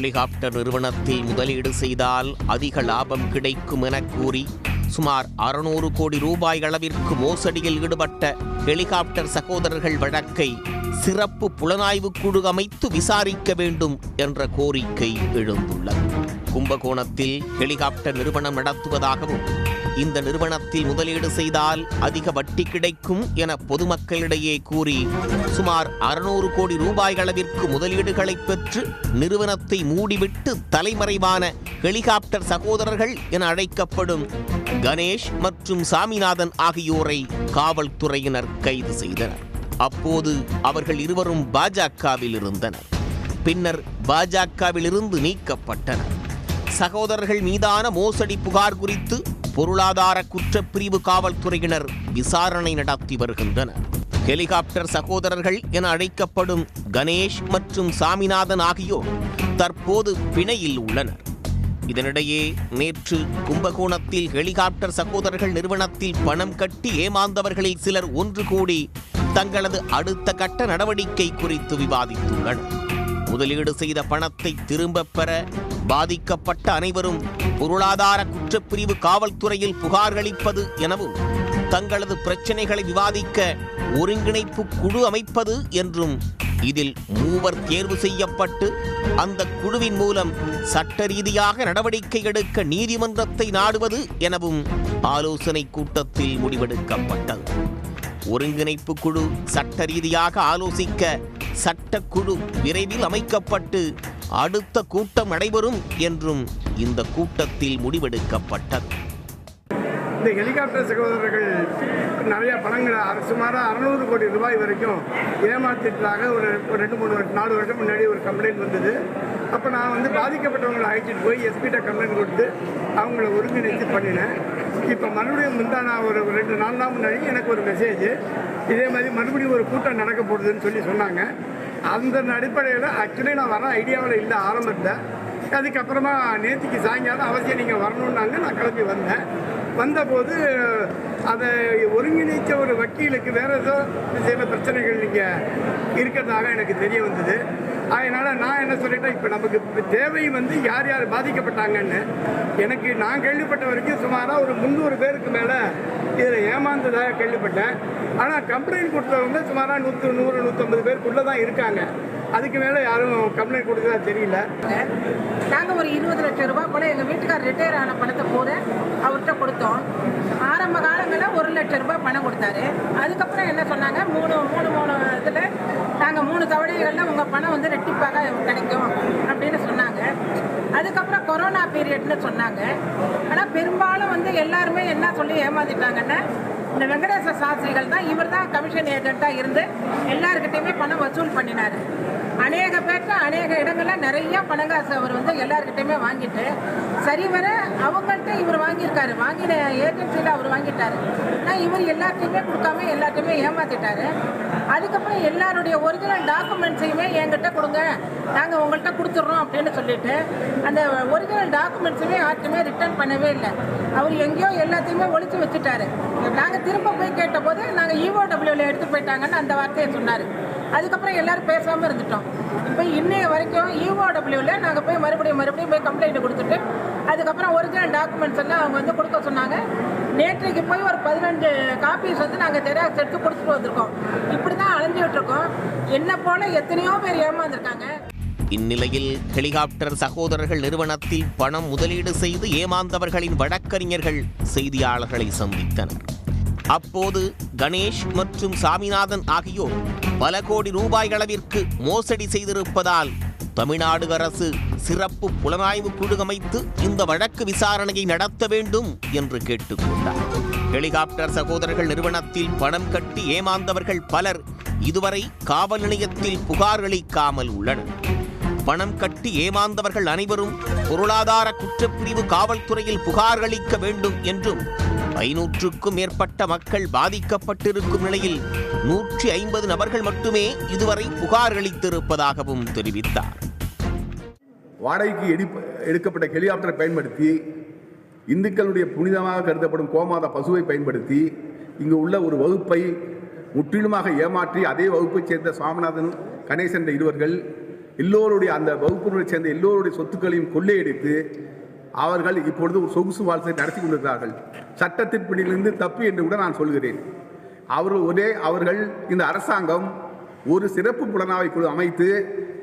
Helicopter நிறுவனத்தில் முதலீடு செய்தால் அதிக லாபம் கிடைக்கும் என கூறி சுமார் 600 கோடி ரூபாய் அளவிற்கு மோசடியில் ஈடுபட்ட ஹெலிகாப்டர் சகோதரர்கள் வழக்கை சிறப்பு புலனாய்வு குழு அமைத்து விசாரிக்க வேண்டும் என்ற கோரிக்கை எழுந்துள்ளது. கும்பகோணத்தில் ஹெலிகாப்டர் நிறுவனம் நடத்துவதாகவும் இந்த நிறுவனத்தில் முதலீடு செய்தால் அதிக வட்டி கிடைக்கும் என பொதுமக்களிடையே கூறி சுமார் 600 கோடி ரூபாய் அளவிற்கு முதலீடுகளை பெற்று நிறுவனத்தை மூடிவிட்டு தலைமறைவான ஹெலிகாப்டர் சகோதரர்கள் என அழைக்கப்படும் கணேஷ் மற்றும் சாமிநாதன் ஆகியோரை காவல்துறையினர் கைது செய்தனர். அப்போது அவர்கள் இருவரும் பாஜகவில் இருந்தனர். பின்னர் பாஜகவில் இருந்து நீக்கப்பட்டனர். சகோதரர்கள் மீதான மோசடி புகார் குறித்து பொருளாதார குற்றப்பிரிவு காவல்துறையினர் விசாரணை நடத்தி வருகின்றனர். ஹெலிகாப்டர் சகோதரர்கள் என அழைக்கப்படும் கணேஷ் மற்றும் சாமிநாதன் ஆகியோர் தற்போது பிணையில் உள்ளனர். இதனிடையே நேற்று கும்பகோணத்தில் ஹெலிகாப்டர் சகோதரர்கள் நிறுவனத்தில் பணம் கட்டி ஏமாந்தவர்களில் சிலர் ஒன்று கூடி தங்களது அடுத்த கட்ட நடவடிக்கை குறித்து விவாதித்துள்ளனர். முதலீடு செய்த பணத்தை திரும்பப் பெற பாதிக்கப்பட்ட அனைவரும் பொருளாதார குற்றப்பிரிவு காவல்துறையில் புகாரளிப்பது எனவும் தங்களது பிரச்சனைகளை விவாதிக்க ஒருங்கிணைப்பு குழு அமைப்பது என்றும் இதில் 3 தேர்வு செய்யப்பட்டு அந்த குழுவின் மூலம் சட்ட ரீதியாக நடவடிக்கை எடுக்க நீதிமன்றத்தை நாடுவது எனவும் ஆலோசனை கூட்டத்தில் முடிவெடுக்கப்பட்டது. ஒருங்கிணைப்பு குழு சட்ட ரீதியாக ஆலோசிக்க சட்டக்குழு விரைவில் அமைக்கப்பட்டு அடுத்த கூட்டம் நடைபெறும் என்றும் இந்த கூட்டத்தில் முடிவெடுக்கப்பட்டது. இந்த ஹெலிகாப்டர் சகோதரர்கள் நிறைய பணங்களை சுமாராக 600 கோடி ரூபாய் வரைக்கும் ஏமாத்திட்டாக ஒரு 2-3-4 வருஷம் முன்னாடி ஒரு கம்ப்ளைண்ட் வந்தது. அப்போ நான் பாதிக்கப்பட்டவங்களை அழைச்சிட்டு போய் எஸ்பிட்ட கம்ப்ளைண்ட் கொடுத்து அவங்கள ஒருங்கிணைத்து பண்ணினேன். இப்போ மறுபடியும் ஒரு 2-4 நாள் முன்னாடி எனக்கு ஒரு மெசேஜ், இதே மாதிரி மறுபடியும் ஒரு கூட்டம் நடக்க போடுதுன்னு சொன்னாங்க. அந்த அடிப்படையில் ஆக்சுவலி நான் வர ஐடியாவில் இல்லை ஆரம்பத்தில். அதுக்கப்புறமா நேற்றுக்கு சாயங்காலம் அவசியம் நீங்கள் வரணுன்னாங்க. நான் கிளம்பி வந்தபோது அதை ஒருங்கிணைச்ச ஒரு வக்கீலுக்கு வேறு ஏதோ சில பிரச்சனைகள் நீங்கள் இருக்கிறதாக எனக்கு தெரிய வந்தது. அதனால் நான் என்ன சொல்லிட்டேன், இப்போ நமக்கு தேவை யார் யார் பாதிக்கப்பட்டாங்கன்னு. நான் கேள்விப்பட்ட வரைக்கும் சுமாராக ஒரு 300 பேருக்கு மேலே இதில் ஏமாந்ததாக கேள்விப்பட்டேன். ஆனால் கம்ப்ளைண்ட் கொடுத்தவங்க சுமாராக 100-150 பேருக்குள்ளே தான் இருக்காங்க. அதுக்கு மேலே யாரும் கம்ப்ளைண்ட் கொடுத்ததா தெரியல. நாங்கள் ஒரு 20 லட்சம் ரூபாய் போல் எங்கள் வீட்டுக்கார் ரிட்டையர் ஆன பணத்தை போல அவர்கிட்ட கொடுத்தோம். ஆரம்ப காலங்களில் 1 லட்சம் ரூபாய் பணம் கொடுத்தாரு. அதுக்கப்புறம் என்ன சொன்னாங்க, மூணு இதில் நாங்கள் 3 தவணைகளில் உங்கள் பணம் ரெட்டிப்பாக கிடைக்கும் அப்படின்னு சொன்னாங்க. அதுக்கப்புறம் கொரோனா பீரியட்னு சொன்னாங்க. ஆனால் பெரும்பாலும் எல்லாருமே என்ன சொல்லி ஏமாத்திட்டாங்கன்னா, இந்த வெங்கடேச சாஸ்திரிகள் தான், இவர் தான் கமிஷன் ஏஜென்ட்டாக இருந்து எல்லாருக்கிட்டையுமே பணம் வசூல் பண்ணினார். அநேக பேர்கிட்ட அநேக இடங்களில் நிறைய பணங்காசு அவர் எல்லாருக்கிட்டையுமே வாங்கிட்டு சரிவர அவங்கள்ட்ட இவர் வாங்கியிருக்காரு. வாங்கின ஏஜென்சியில் அவர் வாங்கிட்டாரு. ஆனால் இவர் எல்லாத்தையுமே கொடுக்காம எல்லாத்தையுமே ஏமாத்திட்டாரு. அதுக்கப்புறம் எல்லாருடைய ஒரிஜினல் டாக்குமெண்ட்ஸையுமே என்கிட்ட கொடுங்க, நாங்கள் உங்கள்கிட்ட கொடுத்துட்றோம் அப்படின்னு சொல்லிட்டு அந்த ஒரிஜினல் டாக்குமெண்ட்ஸுமே யார்ட்டுமே ரிட்டர்ன் பண்ணவே இல்லை. அவர் எங்கேயோ எல்லாத்தையுமே ஒழிச்சு வச்சுட்டாரு. நாங்கள் திரும்ப போய் கேட்டபோது நாங்கள் EOWவில் எடுத்து போயிட்டாங்கன்னு அந்த வார்த்தையை சொன்னார். அதுக்கப்புறம் எல்லாரும் பேசாமல் இருந்துட்டோம். இப்போ இன்னைய வரைக்கும் EOWவில் நாங்கள் போய் மறுபடியும் போய் கம்ப்ளைண்ட் கொடுத்துட்டு அதுக்கப்புறம் ஒரிஜினல் டாக்குமெண்ட்ஸ் எல்லாம் அவங்க கொடுக்க சொன்னாங்க. நேற்றைக்கு போய் ஒரு 15 காப்பீஸ் நாங்கள் ஜெராக்ஸ் எடுத்து கொடுத்துட்டு வந்திருக்கோம். இப்படி தான் அலைஞ்சிட்டு இருக்கோம். என்ன போல எத்தனையோ பேர் ஏமாந்துருக்காங்க. இந்நிலையில் ஹெலிகாப்டர் சகோதரர்கள் நிறுவனத்தில் பணம் முதலீடு செய்து ஏமாந்தவர்களின் வழக்கறிஞர்கள் செய்தியாளர்களை சந்தித்தனர். அப்போது கணேஷ் மற்றும் சாமிநாதன் ஆகியோர் பல கோடி ரூபாய் அளவிற்கு மோசடி செய்திருப்பதால் தமிழ்நாடு அரசு சிறப்பு புலனாய்வு குழு அமைத்து இந்த வழக்கு விசாரணையை நடத்த வேண்டும் என்று கேட்டுக்கொண்டார். ஹெலிகாப்டர் சகோதரர்கள் நிறுவனத்தில் பணம் கட்டி ஏமாந்தவர்கள் பலர் இதுவரை காவல் நிலையத்தில் புகார் அளிக்காமல் உள்ளனர். பணம் கட்டி ஏமாந்தவர்கள் அனைவரும் பொருளாதார குற்றப்பிரிவு காவல்துறையில் புகார் அளிக்க வேண்டும் என்றும் 500க்கும் மேற்பட்ட மக்கள் பாதிக்கப்பட்டிருக்கும் நிலையில் 150 நபர்கள் மட்டுமே இதுவரை புகார் அளித்திருப்பதாகவும் தெரிவித்தார். வாடகைக்கு எடுக்கப்பட்ட ஹெலிகாப்டரை பயன்படுத்தி இந்துக்களுடைய புனிதமாக கருதப்படும் கோமாதா பசுவை பயன்படுத்தி இங்கு உள்ள ஒரு வகுப்பை முற்றிலுமாக ஏமாற்றி அதே வகுப்பைச் சேர்ந்த சாமிநாதன் கணேசன் இருவர்கள் எல்லோருடைய அந்த வகுப்பினரை சேர்ந்த எல்லோருடைய சொத்துக்களையும் கொள்ளையடித்து அவர்கள் இப்பொழுது ஒரு சொகுசு வாழ்க்கை நடத்தி கொண்டிருக்கிறார்கள். சட்டத்தின் பிடியிலிருந்து தப்பி என்று கூட நான் சொல்கிறேன். அவர்கள் இந்த அரசாங்கம் ஒரு சிறப்பு புலனாய்வு குழு அமைத்து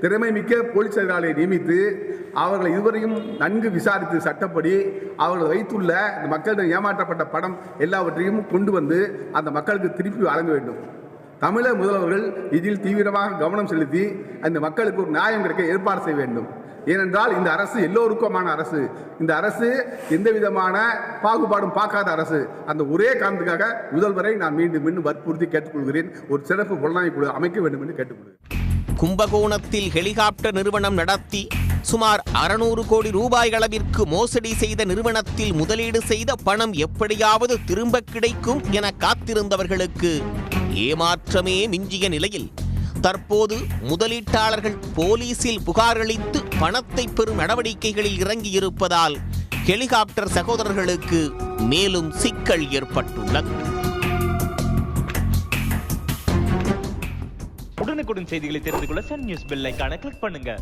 திறமை மிக்க போலீஸ் அதிகாரிகளை நியமித்து அவர்களை இதுவரையும் நன்கு விசாரித்து சட்டப்படி அவர்கள் வைத்துள்ள இந்த மக்களிடம் ஏமாற்றப்பட்ட பணம் எல்லாவற்றையும் கொண்டு வந்து அந்த மக்களுக்கு திருப்பி வழங்க வேண்டும். தமிழக முதல்வர்கள் இதில் தீவிரமாக கவனம் செலுத்தி அந்த மக்களுக்கு ஒரு நியாயம் கிடைக்க ஏற்பாடு செய்ய வேண்டும். ஏனென்றால் இந்த அரசு எல்லோருக்குமான அரசு. இந்த அரசு எந்த விதமான பாகுபாடும் பார்க்காத அரசு. அந்த ஒரே காரணத்துக்காக முதல்வரை நான் மீண்டும் மீண்டும் வற்புறுத்தி கேட்டுக்கொள்கிறேன், ஒரு சிறப்பு புலனாய்வு குழு அமைக்க வேண்டும் என்று கேட்டுக்கொள்கிறேன். கும்பகோணத்தில் ஹெலிகாப்டர் நிறுவனம் நடத்தி சுமார் 600 கோடி ரூபாய் அளவிற்கு மோசடி செய்த நிறுவனத்தில் முதலீடு செய்த பணம் எப்படியாவது திரும்ப கிடைக்கும் என காத்திருந்தவர்களுக்கு ஏமாற்றமே மிஞ்சிய நிலையில் தற்போது முதலீட்டாளர்கள் போலீசில் புகார் அளித்து பணத்தை பெறும் நடவடிக்கைகளில் இறங்கியிருப்பதால் ஹெலிகாப்டர் சகோதரர்களுக்கு மேலும் சிக்கல் ஏற்பட்டுள்ளது. உடனுக்குடன் செய்திகளை தெரிந்து கொள்ள சன் நியூஸ் பெல் ஐகானை கிளிக் பண்ணுங்க.